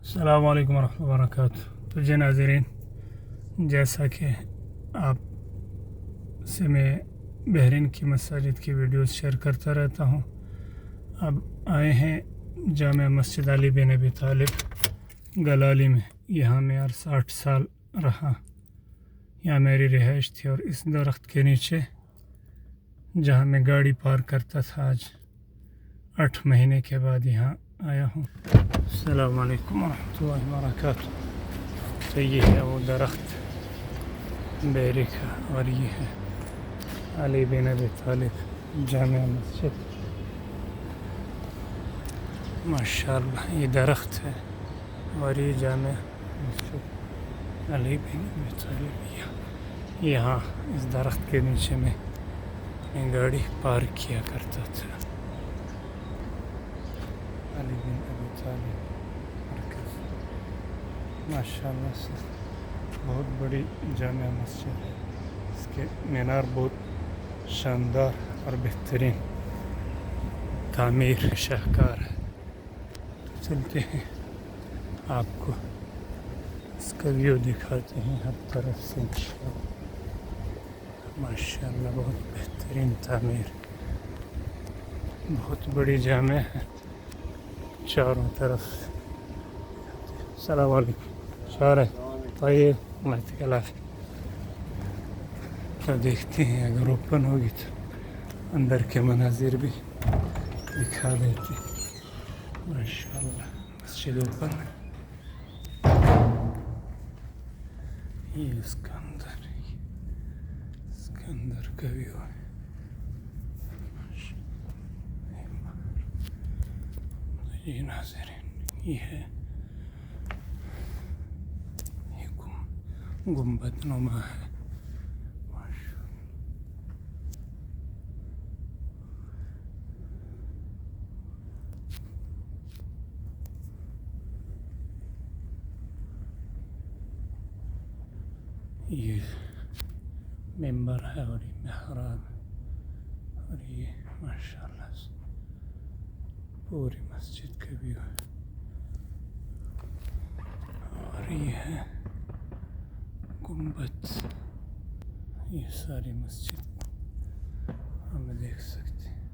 السلام علیکم ورحمۃ اللہ وبرکاتہ۔ تو جی ناظرین، جیسا کہ آپ سے میں بحرین کی مساجد کی ویڈیوز شیئر کرتا رہتا ہوں، اب آئے ہیں جامع مسجد علی بن ابی طالب گلالی میں۔ یہاں میں 60 سال رہا، یہاں میری رہائش تھی، اور اس درخت کے نیچے جہاں میں گاڑی پارک کرتا تھا، آج 8 مہینے کے بعد یہاں آیا ہوں۔ السلام علیکم ورحمۃ اللہ وبرکاتہ۔ تو یہ ہے وہ درخت بیری کا، اور یہ ہے علی بن ابی طالب جامع مسجد۔ ماشاءاللہ یہ درخت ہے، اور یہ جامع مسجد علی بن ابی طالب۔ یہاں اس درخت کے نیچے میں اپنی گاڑی پارک کیا کرتا تھا۔ علی بن ابی طالب مرکز، ماشاءاللہ سے بہت بڑی جامع مسجد ہے۔ اس کے مینار بہت شاندار اور بہترین تعمیر شاہکار ہے۔ چلتے ہیں، آپ کو اس کا ویو دکھاتے ہیں ہر طرف سے انشاءاللہ۔ ماشاءاللہ بہت بہترین تعمیر، بہت بڑی جامع ہے چاروں طرف۔ السلام علیکم، شعر ہے طیب، اللہ يعطيك العافية۔ تو دیکھتے ہیں، اگر اوپن ہوگی تو اندر کے مناظر بھی دکھا دیتے ہیں۔ ماشاءاللہ مسجد اوپن ہے، یہ اس کا اندر ہے، اس کے اندر کا ویو ہے۔ یہ ناظرین، یہ ہے گنبد نما ہے۔ یہ ممبر ہے، اور یہ محراب ہے، اور یہ ماشاءاللہ سے پوری مسجد کا ویو ہے۔ اور یہ ہے گنبد، یہ ساری مسجد ہم دیکھ سکتے ہیں۔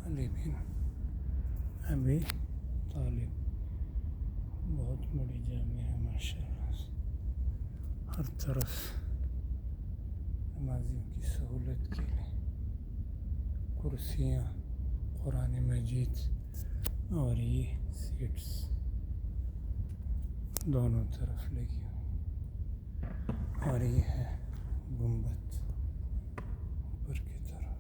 علی بن ابی طالب بہت بڑی جامع ہے، ماشاءاللہ سے ہر طرف نمازیوں کی سہولت کے لیے کرسیاں، قرآن مجید، اور یہ سیٹس دونوں طرف لگی ہوئی۔ اور یہ ہے گنبد اوپر کی طرف۔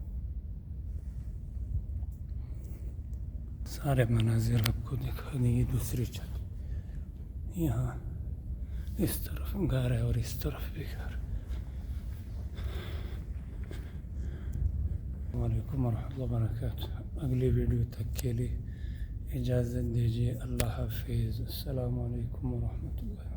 سارے مناظر آپ کو دکھا دیں۔ یہ دوسری چھت، یہاں اس طرف گھر ہے اور اس طرف بھی گھر۔ السلام علیکم ورحمۃ اللہ وبرکاتہ۔ اگلی ویڈیو تک کے لیے اجازت دیجیے، اللہ حافظ، السلام علیکم ورحمۃ اللہ۔